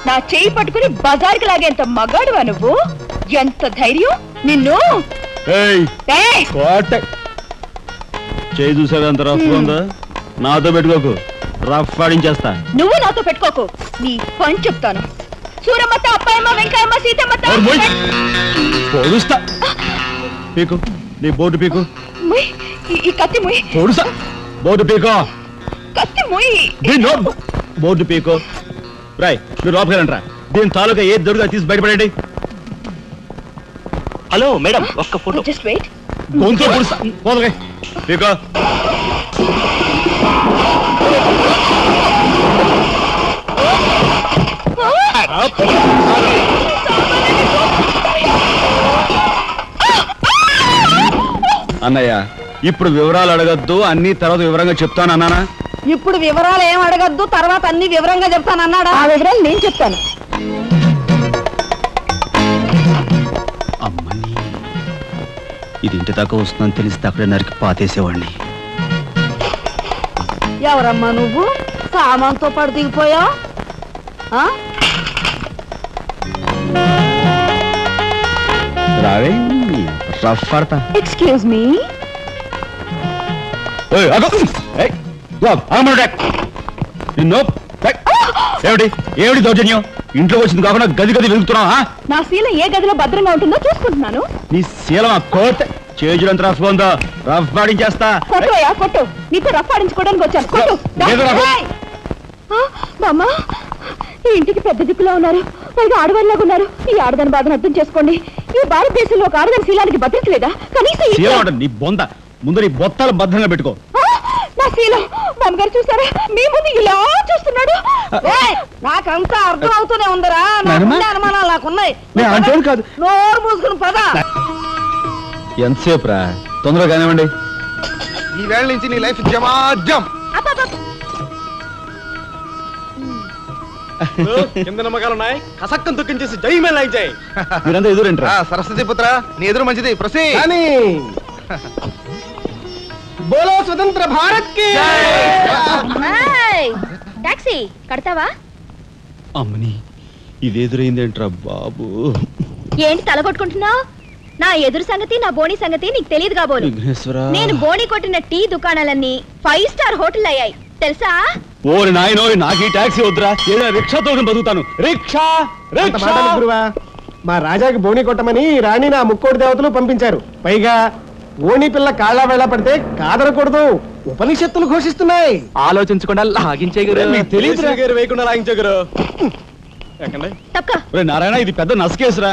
నా చెయ్యి పట్టుకుని బజార్కి లాగేంత మగాడువా నువ్వు? ఎంత ధైర్యం నిన్ను! చేయి చూసావంత రఫ్ ఉందా? నాతో పెట్టుకోకు, రఫ్ ఆడించేస్తా. నువ్వు నాతో పెట్టుకోకు, నీ పని చెప్తాను. సూరమ్మత, అప్పాయమ్మ, వెంకాయమ్మ, సీతమ్మత పొడుస్తా. పీకు, నీ బోర్డు పీకు. ఈ కత్తి ముయ్. పొడుసా, బోర్డు పీకో. కత్తి ముయ్. బోర్డు పీకో. రాయ్, మీరు లోపకెళ్ళంట్రా. దీని తాలూకా ఏది దొరుకుతా తీసి బయటపడండి. హలో మేడం, ఒక్క ఫోటో. Just wait. గొంతు పొడుస్తా. పోదలే పీకో. అన్నయ్య, ఇప్పుడు వివరాలు అడగద్దు, అన్ని తర్వాత వివరంగా చెప్తాను అన్నానా? ఇప్పుడు వివరాలు ఏం అడగద్దు, తర్వాత అన్ని వివరంగా చెప్తాను అన్నాడా? ఆ వివరాలు నేను చెప్తాను. అమ్మని, ఇది ఇంటి దాకా వస్తుందని తెలిస్తే అక్కడే నరికి పాతేసేవాడిని. ఎవరమ్మా నువ్వు? సామాన్తో పాటు దిగిపోయావు. రావే, రఫ్ పడతా. Excuse me. ఏమిటి దౌర్జన్యం? ఇంట్లో వచ్చింది కాకుండా గది గది వెలుగుతున్నావా? నా శీలం ఏ గదిలో భద్రంగా ఉంటుందో చూసుకుంటున్నాను. నీ శీలం ఆ కోట్ చేజులంత రఫ్ ఉందో, రఫ్ ఆడించేస్తా. కొట్టుయా కొట్టు, నీతో రఫ్ ఆడించుకోవడానికి వచ్చాను. కొట్టు. బామ్మా, ఈ ఇంటికి పెద్ద దిక్కులో ఉన్నారు, పైగా ఆడవాళ్ళలాగా ఉన్నారు. ఈ ఆడదాని బాధను అర్థం చేసుకోండి. ఈ భారతదేశంలో ఒక ఆడదాని శీలానికి భద్రత లేదా? కనీసం నీ బొంద ముందు నీ బొత్తాలు భద్రంగా పెట్టుకో. నా శీలం బామ్మగారు చూసారా, మీ ముందు ఇలా చూస్తున్నాడు. నాకంతా అర్థం అవుతూనే ఉందరా, అనుమానాలు నాకున్నాయి. నోరు మూసుకుని పద. ఎంతసేపు రా, తొందరగా కానివ్వండి. ఈ వేళ నుంచి నీ లైఫ్ జమాజం. కింద నమ్మకాలున్నాయి, కసక్కం తొక్కించేసి జైమే లైక్ చేయి. మీరంతా ఎదురేంట్రా? సరస్వతి పుత్ర, నీ ఎదురు మంచిది. ప్రసీ బోలో స్వతంత్ర భారత్ కి. టాక్సీ కడతావా? అమ్మని, ఇది ఎదురైందేంట్రా బాబు? ఏంటి తల కొట్టుకుంటున్నావు? నా ఎదురు సంగతి, నా బోణి సంగతి నీకు తెలియదు కాబోలు. నేను బోణి కొట్టిన టీ దుకాణాలన్నీ 5 స్టార్ హోటల్ అయ్యాయి తెలుసా? ఓరి నాయనో, నాకు ఈ టాక్సీ వద్దురా, ఏదో రిక్షాతో బతుకుతాను. రిక్షా గురువా, మా రాజాకి బోణి కొట్టమని రాణి నా ముక్కోటి దేవతలు పంపించారు. పైగా ఓణి పిల్ల కాళ్ళ వేళ పడితే కాదరకూడదు, ఉపనిషత్తులు ఘోషిస్తున్నాయి. ఆలోచించకుండా లాగించేగురు, వేయకుండా లాగించేగురు. నారాయణ, ఇది పెద్ద నసకేసురా.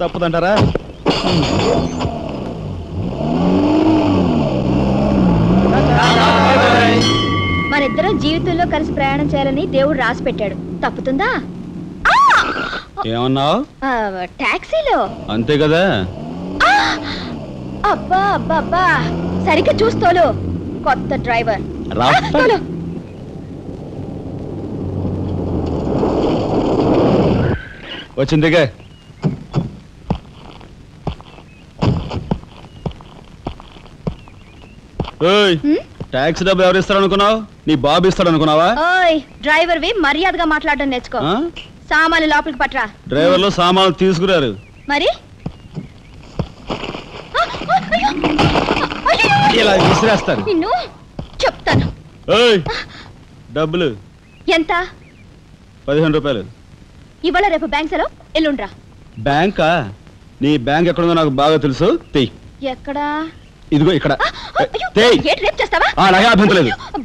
తప్పదంటారా? మనిద్దరం జీవితంలో కలిసి ప్రయాణం చేయాలని దేవుడు రాసి పెట్టాడు. తప్పుతుందా? ఏమన్నావు? టాక్సీలో. అంతే కదా. అబ్బా అబ్బా అబ్బా, సరిగ్గా చూస్తోలు. కొత్త డ్రైవర్. వచ్చిందిగా. టాక్సీ డబ్బు ఎవరు ఇస్తారు అనుకున్నావు? నీ బాబు ఇస్తాడు అనుకున్నావా? డ్రైవర్ వి మర్యాదగా మాట్లాడడం నేర్చుకో. సామాన్లు లోపలికి పట్రా. డ్రైవర్లు సామాన్లు తీసుకురారు. మరి ఇలా విసిరేస్తారు. నిన్ను చెప్తాను. డబ్బులు ఎంత? 15 రూపాయలు. ఇవాళ రేపు బ్యాంక్ సెలవు, ఎల్లుండ్రా. బ్యాంకా? నీ బ్యాంక్ ఎక్కడుందో నాకు బాగా తెలుసు. ఎక్కడా? ఇదిగో ఇక్కడ.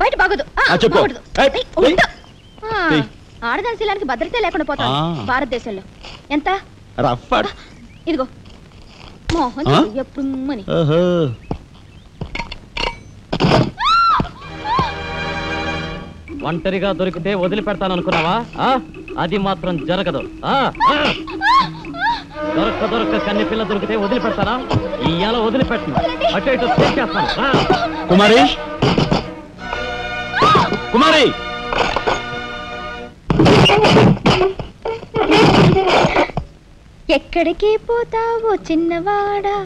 బయట బాగోదు. ఆడదాని శీలానికి భద్రత లేకుండా పోతాం భారతదేశంలో. ఎంత? ఇదిగో మోహన్ ఎప్పుడు. ఒంటరిగా దొరికితే వదిలిపెడతాను అనుకున్నావా? అది మాత్రం జరగదు. దొరక్క కన్ని పిల్ల దొరికితే వదిలిపెడతానా? ఇయ్యాల వదిలిపెట్టను, అటు ఇటు చేస్తాను. కుమారి, కుమారి, ఎక్కడికి పోతావో చిన్నవాడా,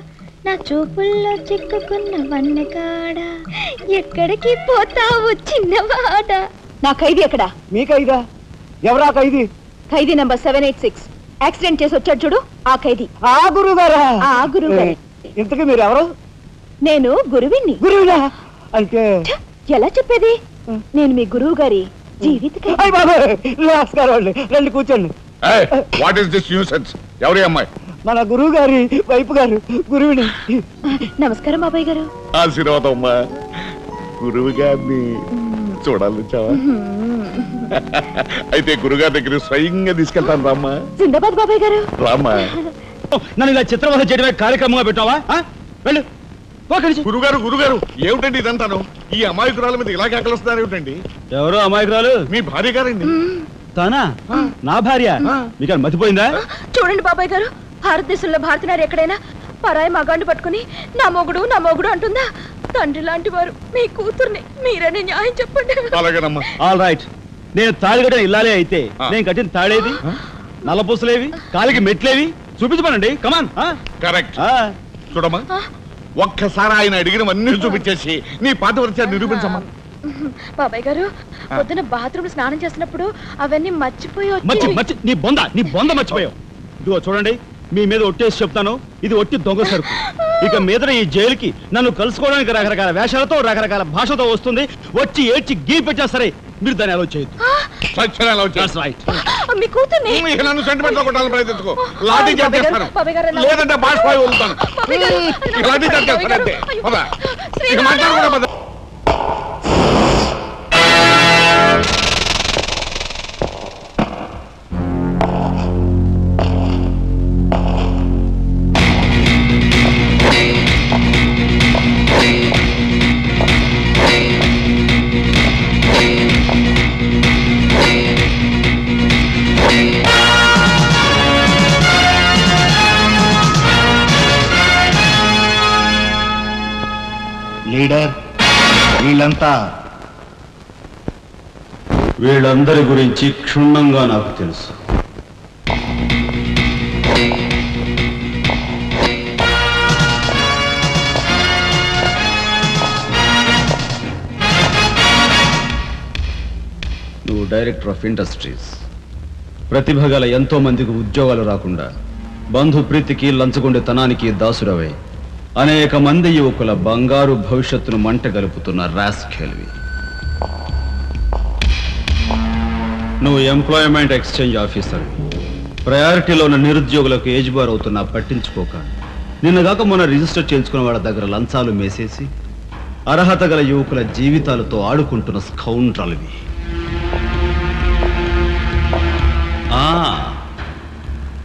నా చూపుల్లో చిక్కుకున్న వన్నెకాడా, ఎక్కడికి పోతావు చిన్నవాడ? నా ఖైదీ ఎక్కడా? మీ ఖైదా? ఎవరా ఖైదీ? ఖైదీ నంబర్ 786 యాక్సిడెంట్ చేసి వచ్చాడు చూడు, ఆ ఖైదీ. ఆ గురువు గారా? ఆ గురువు గారే. ఇంతకీ మీరు ఎవరు? నేను గురువిని. గురువునా? అంటే ఎలా చెప్పేది? నేను మీ గురువు గారి జీవిత ఖైదీ. నమస్కారం, రండి కూర్చోండి. What is this nuisance? ఎవరి అమ్మాయి? మన గురువు గారి వైపు గారు, గురువుని. నమస్కారం బాబాయ్ గారు. ఆశీర్వాదం అమ్మా. గురువు గారిని చూడాలి చావా? అయితే గురుగారి దగ్గర స్వయంగా తీసుకెళ్తాను రామ్మా. జిందాబాద్ బాబాయ్ గారు. రామ్మా. నన్ను ఇలా చిత్రవద చేయడమే కార్యక్రమంగా పెట్టావా? వెళ్ళు. గురుగారు గురుగారు ఏమిటండి ఇదంతాను? ఈ అమాయకురాల మీద ఇలాగే అక్కలొస్తున్నారు ఏమిటండి? ఎవరు అమాయకురాలు? మీ భార్య గారండి. తానా? నా భార్య? మీకు మతిపోయిందా? చూడండి బాబాయ్ గారు, భారతదేశంలో భారతీయులు ఎక్కడైనా పరాయి మగాండు పట్టుకుని నా మొగుడు అంటుందా? తండ్రి లాంటి వారు మీ కూతుర్ని మీరనే న్యాయం చెప్పండి. అలాగేనమ్మా. All right. నేను తాళి కట్టిన ఇల్లాలే అయితే నేను కట్టిన తాళేది, నల్లపూసలేవి, కాలికి మెట్లేవి చూపించమనండి. కమాన్. కరెక్ట్. చూడమ్మా, ఒక్కసారి ఆయన అడిగినవన్నీ చూపించేసి నీ పాత వృత్యాన్ని నిరూపించమ్మా. బాబాయ్ గారు, పొద్దున బాత్రూమ్ స్నానం చేసినప్పుడు అవన్నీ మర్చిపోయి నీ బొంద మర్చిపోయావు. ఇదిగో చూడండి, మీ మీద ఒట్టేసి చెప్తాను, ఇది ఒట్టి దొంగ సరుకు. ఇక మీద ఈ జైలుకి నన్ను కలుసుకోవడానికి రకరకాల వేషాలతో రకరకాల భాషతో వస్తుంది. వచ్చి ఏడ్చి గీ పెట్టా సరే మీరు దాన్ని అలౌ చేయొద్దు. మీ కూతుర్ని నన్ను సెంటిమెంట్ లో కొట్టాలని ప్రయత్నించుకో. లాఠీ చార్జ్ చేస్తాను, లేదంటే బాష్పాయి వదులుతాను. లాఠీ చార్జ్ చేస్తానంటే ఇక మాట్లాడకుండా. లీడర్, వీళ్ళందరి గురించి క్షుణ్ణంగా నాకు తెలుసు. నువ్వు డైరెక్టర్ ఆఫ్ ఇండస్ట్రీస్. ప్రతిభ గల ఎంతో మందికి ఉద్యోగాలు రాకుండా బంధు ప్రీతికి లంచగొండితనానికి దాసురవై అనేక మంది యువకుల బంగారు భవిష్యత్తును మంట గలుపుతున్న రాస్కెల్వి. నువ్వు ఎంప్లాయ్మెంట్ ఎక్స్చేంజ్ ఆఫీసర్. ప్రయారిటీలో ఉన్న నిరుద్యోగులకు ఏజ్ బార్ అవుతున్నా పట్టించుకోక నిన్నగాక మొన్న రిజిస్టర్ చేయించుకున్న వాళ్ళ దగ్గర లంచాలు మేసేసి అర్హత గల యువకుల జీవితాలతో ఆడుకుంటున్న స్కౌండ్రల్వి.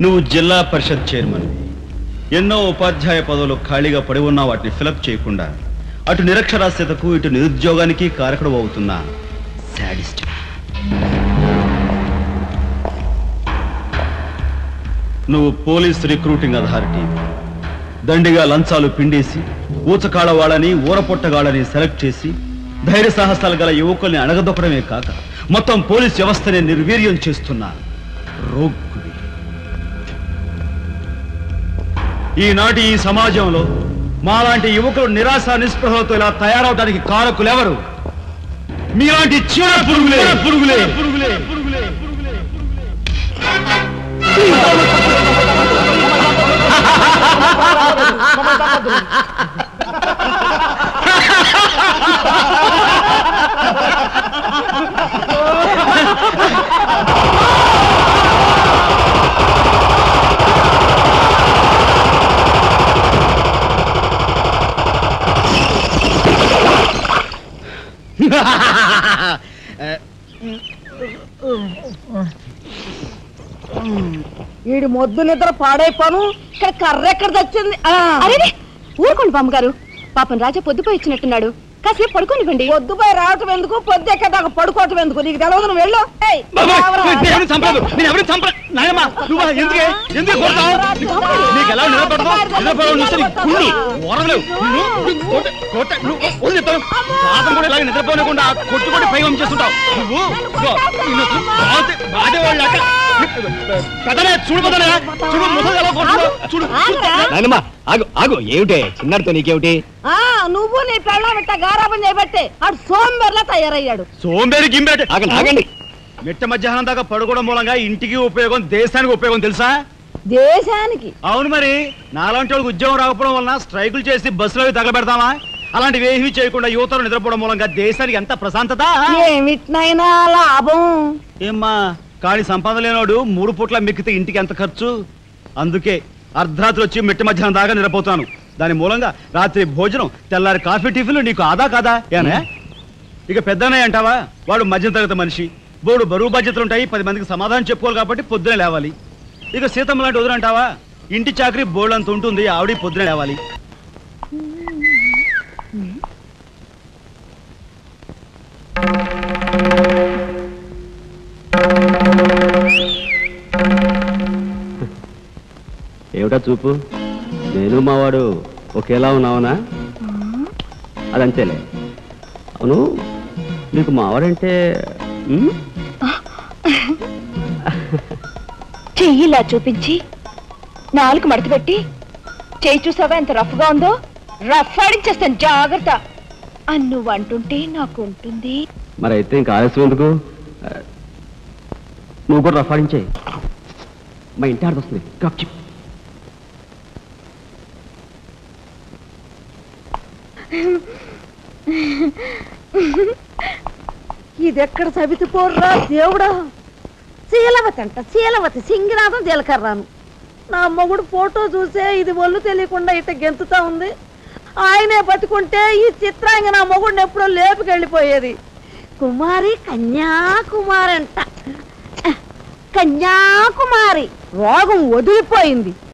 నువ్వు జిల్లా పరిషత్ చైర్మన్వి. ఎన్నో ఉపాధ్యాయ పదవులు ఖాళీగా పడి ఉన్నా వాటిని ఫిలప్ చేయకుండా అటు నిరక్షరాస్యతకు ఇటు నిరుద్యోగానికి కారకుడు అవుతున్న శాడిస్ట్. నువ్వు పోలీస్ రిక్రూటింగ్ అథారిటీ. దండిగా లంచాలు పిండేసి ఊచకాడవాళ్ళని ఊరపొట్టగాళ్ళని సెలెక్ట్ చేసి ధైర్య సాహసాలు గల యువకుల్ని అణగదొక్కడమే కాక మొత్తం పోలీస్ వ్యవస్థనే నిర్వీర్యం చేస్తున్నా రోగ్గువి. ఈనాటి ఈ సమాజంలో మాలాంటి యువకులు నిరాశ నిస్పృహలతో ఇలా తయారవడానికి కారకులెవరు? మీలాంటి చీడ పురుగులే పురుగులే పురుగులే పురుగులే వీడి మొద్దు నిద్ర పాడైపోను. ఇక్కడ కర్ర ఎక్కడ తెచ్చింది? అరే ఊరుకోండి బామ్మగారు, పాపం రాజా పొద్దుపోయి ఇచ్చినట్టున్నాడు, కాసేపు పడుకోనివ్వండి. పొద్దుపోయి రావటం ఎందుకు, పొద్దు ఎక్కదాకా పడుకోవటం ఎందుకు? నీకు తెలవదు, నువ్వు వెళ్ళు. నిద్రపోనకుండా కొట్టుకొని పై చేస్తుంటావు నువ్వు. చూడు చూడు. ఆగు ఆగు, ఏమిటే చిన్నడితో నీకేమిటి? నువ్వు నీ పెళ్ళ మిట్ట గారాబం చేయబట్టే అటు సోంబేర్లా తయారయ్యాడు. సోంబేరి గింబేటి ఆగండి. మిట్ట మధ్యాహ్నం దాకా పడుకోవడం మూలంగా ఇంటికి ఉపయోగం, దేశానికి ఉపయోగం తెలుసా? దేశానికి? అవును మరి. నాలాంటి వాళ్ళకి ఉద్యోగం రాకపోవడం వలన స్ట్రైకులు చేసి బస్సులో తగలబెడతామా? అలాంటివి ఏమీ చేయకుండా యువతలు నిద్రపోవడం మూలంగా దేశానికి ఎంత ప్రశాంతత. ఏమిటినైనా లాభం ఏమ్మా, కానీ సంపాదన లేనోడు 3 పూట్ల మిక్కితే ఇంటికి ఎంత ఖర్చు? అందుకే అర్ధరాత్రి వచ్చి మిట్ట మధ్యాహ్నం దాకా నిద్రపోతాను. దాని మూలంగా రాత్రి భోజనం, తెల్లారి కాఫీ, టిఫిన్లు నీకు ఆదా కాదా? ఏనా ఇక పెద్దనయ్య అంటావా? వాడు మధ్య తరగతి మనిషి, బోడు బరువు బాధ్యతలుంటాయి, 10 మందికి సమాధానం చెప్పుకోవాలి కాబట్టి పొద్దునే లేవాలి. ఇక సీతమ్మ లాంటి వదిలంటావా? ఇంటి చాకరీ బోర్డంత ఉంటుంది, ఆవిడ పొద్దునే లేవాలి. ఏమిటా చూపు? నేను మావాడు ఒకేలా ఉన్నావునా? అదంతేలే. అవును, నీకు మావాడంటే చెయ్యిలా చూపించి 4 మడత పెట్టి చెయ్యి చూసావా ఎంత రఫ్ గా ఉందో? రఫ్ ఆడించేస్తాను, జాగ్రత్త. నువ్వు అంటుంటే నాకు ఉంటుంది. మరి అయితే ఇంకా ఆలస్యం ఎందుకు? నువ్వు కూడా రఫాడించే. మా ఇంటి ఆడదొస్తుంది. ఇదెక్కడ సవితిపోర్రా దేవుడా! శీలవతి అంట, శీలవతి సింగినాథం జీలకర్రాను. నా మొగుడు ఫోటో చూసే ఇది ఒళ్ళు తెలియకుండా ఇట గెంతుతా ఉంది. ఆయనే బతుకుంటే ఈ చిత్రాంగ నా మొగుడిని ఎప్పుడో లేపుకెళ్ళిపోయేది. కుమారి, కన్యాకుమారి అంట. కన్యాకుమారి రోగం వదిలిపోయింది.